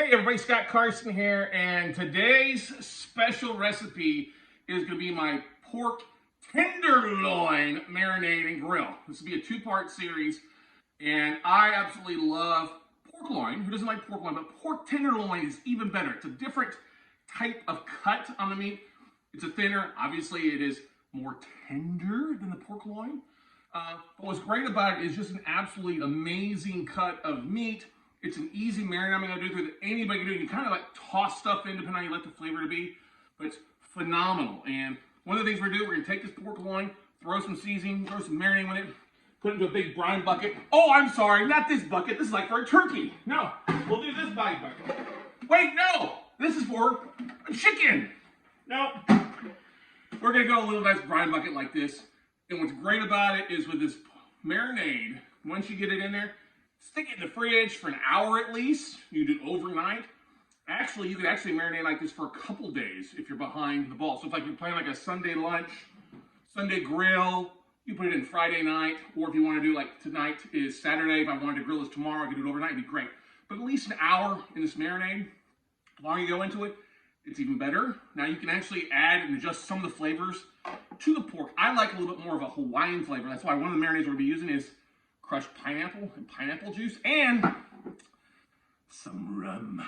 Hey everybody, Scott Carson here, and today's special recipe is going to be my pork tenderloin marinade and grill. This will be a two-part series, and I absolutely love pork loin. Who doesn't like pork loin? But pork tenderloin is even better. It's a different type of cut on the meat. It's a thinner. Obviously, it is more tender than the pork loin. But what's great about it is just an absolutely amazing cut of meat. It's an easy marinade I'm going to do that anybody can do. You kind of like toss stuff in depending on how you like the flavor to be, but it's phenomenal. And one of the things we're going to do, we're going to take this pork loin, throw some seasoning, throw some marinade in it, put it into a big brine bucket. Oh, I'm sorry, not this bucket. This is like for a turkey. No, we'll do this brine bucket. Wait, no, this is for a chicken. No, we're going to go a little nice brine bucket like this. And what's great about it is with this marinade, once you get it in there, stick it in the fridge for an hour at least. You do it overnight. Actually, you can actually marinate like this for a couple days if you're behind the ball. So if like you're planning like a Sunday lunch, Sunday grill, you put it in Friday night. Or if you want to do like tonight is Saturday, if I wanted to grill this tomorrow, I could do it overnight, it'd be great. But at least an hour in this marinade. The longer you go into it, it's even better. Now you can actually add and adjust some of the flavors to the pork. I like a little bit more of a Hawaiian flavor. That's why one of the marinades we're going to be using is crushed pineapple and pineapple juice and some rum.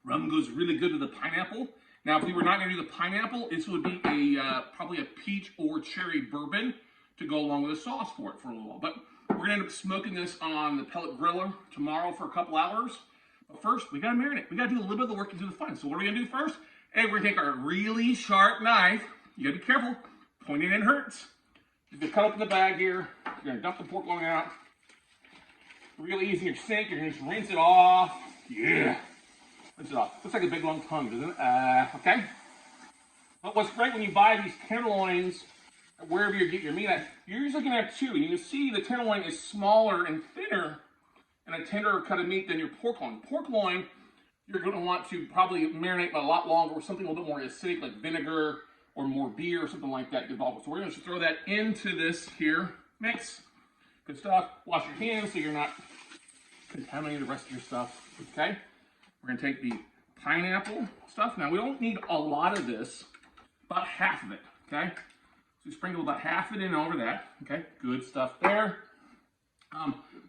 Rum goes really good with the pineapple. Now, if we were not going to do the pineapple, this would be probably a peach or cherry bourbon to go along with the sauce for it for a little while. But we're going to end up smoking this on the pellet griller tomorrow for a couple hours. But first, we got to marinate. We got to do a little bit of the work to do the fun. So what are we going to do first? Hey, we're going to take our really sharp knife. You got to be careful. Pointing in hurts. You're going to cut open the bag here. You're going to dump the pork loin out. Really easy in your sink. You're going to just rinse it off. Yeah. Rinse it off. Looks like a big long tongue, doesn't it? Okay. But what's great when you buy these tenderloins, wherever you get your meat at, you're usually going to have two. And you can see the tenderloin is smaller and thinner and a tenderer cut of meat than your pork loin. Pork loin, you're going to want to probably marinate a lot longer with something a little bit more acidic, like vinegar or more beer or something like that. So we're going to throw that into this here mix. Good stuff. Wash your hands so you're not contaminating the rest of your stuff. Okay? We're going to take the pineapple stuff. Now, we don't need a lot of this, about half of it. Okay? So sprinkle about half of it in over that. Okay? Good stuff there.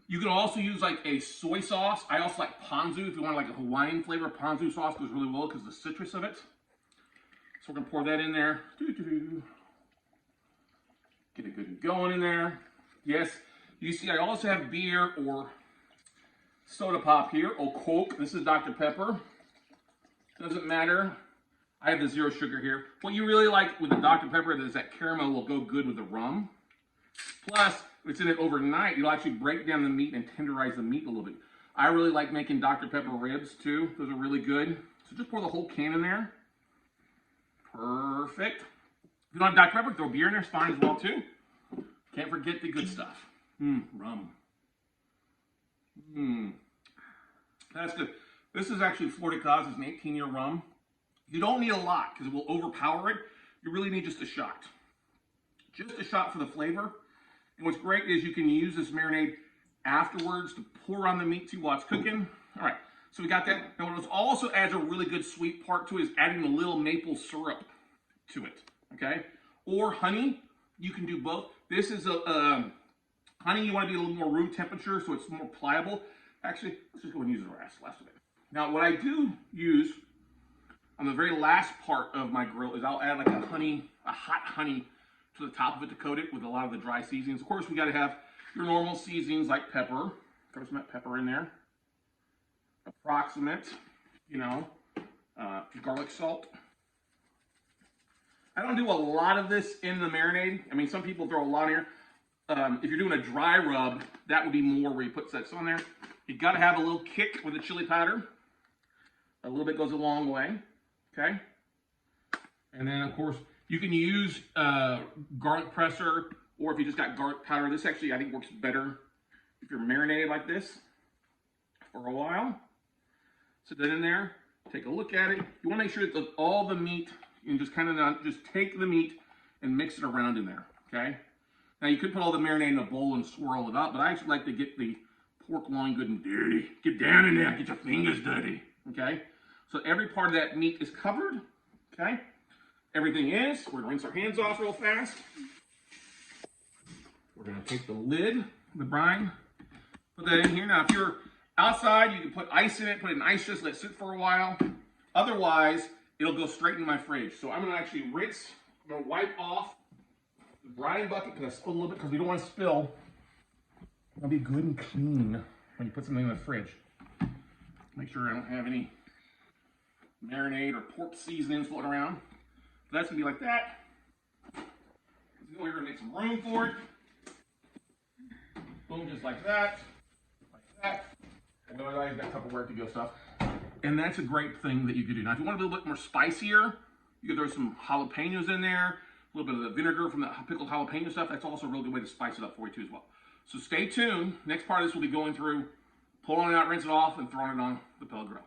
You can also use like a soy sauce. I also like ponzu. If you want like a Hawaiian flavor, ponzu sauce goes really well because of the citrus of it. So we're going to pour that in there. Get it good and going in there. Yes. You see, I also have beer or soda pop here, or Coke. This is Dr. Pepper. Doesn't matter. I have the zero sugar here. What you really like with the Dr. Pepper is that caramel will go good with the rum. Plus, if it's in it overnight, you'll actually break down the meat and tenderize the meat a little bit. I really like making Dr. Pepper ribs too. Those are really good. So just pour the whole can in there. Perfect. If you don't have Dr. Pepper, throw beer in there. It's fine as well too. Can't forget the good stuff. Rum. That's good. This is actually Florida Cause. It's an 18-year rum. You don't need a lot because it will overpower it. You really need just a shot. Just a shot for the flavor. And what's great is you can use this marinade afterwards to pour on the meat too while it's cooking. All right, so we got that. Now what also adds a really good sweet part to it is adding a little maple syrup to it, okay? Or honey. You can do both. This is a... honey, you want to be a little more room temperature so it's more pliable. Actually, let's just go and use the rest of it. Now, what I do use on the very last part of my grill is I'll add like a hot honey to the top of it to coat it with a lot of the dry seasonings. Of course, we got to have your normal seasonings like pepper. Throw some pepper in there. Approximate, garlic salt. I don't do a lot of this in the marinade. I mean, some people throw a lot in here. If you're doing a dry rub, that would be more where you put that on there. You got to have a little kick with the chili powder. A little bit goes a long way, okay? And then, of course, you can use garlic presser, or if you just got garlic powder. This actually, I think, works better if you're marinated like this for a while. Sit that in there. Take a look at it. You want to make sure that all the meat, you can just kind of just take the meat and mix it around in there, okay? Now, you could put all the marinade in a bowl and swirl it up, but I actually like to get the pork loin good and dirty. Get down in there, get your fingers dirty, okay? So every part of that meat is covered, okay? Everything is. We're gonna rinse our hands off real fast. We're gonna take the lid, the brine, put that in here. Now, if you're outside, you can put ice in it, put it in ice chest, let it sit for a while. Otherwise, it'll go straight in my fridge. So I'm gonna actually rinse, I'm gonna wipe off the brine bucket because I spilled a little bit because we don't want to spill. It'll be good and clean when you put something in the fridge. Make sure I don't have any marinade or pork seasonings floating around. So that's gonna be like that. We're gonna make some room for it. Boom, just like that. Like that. And then I got Tupperware to go stuff. And that's a great thing that you could do. Now, if you want to be a little bit more spicier, you could throw some jalapenos in there, a little bit of the vinegar from the pickled jalapeno stuff. That's also a really good way to spice it up for you too as well. So stay tuned. Next part of this will be going through, pulling it out, rinse it off, and throwing it on the pellet grill.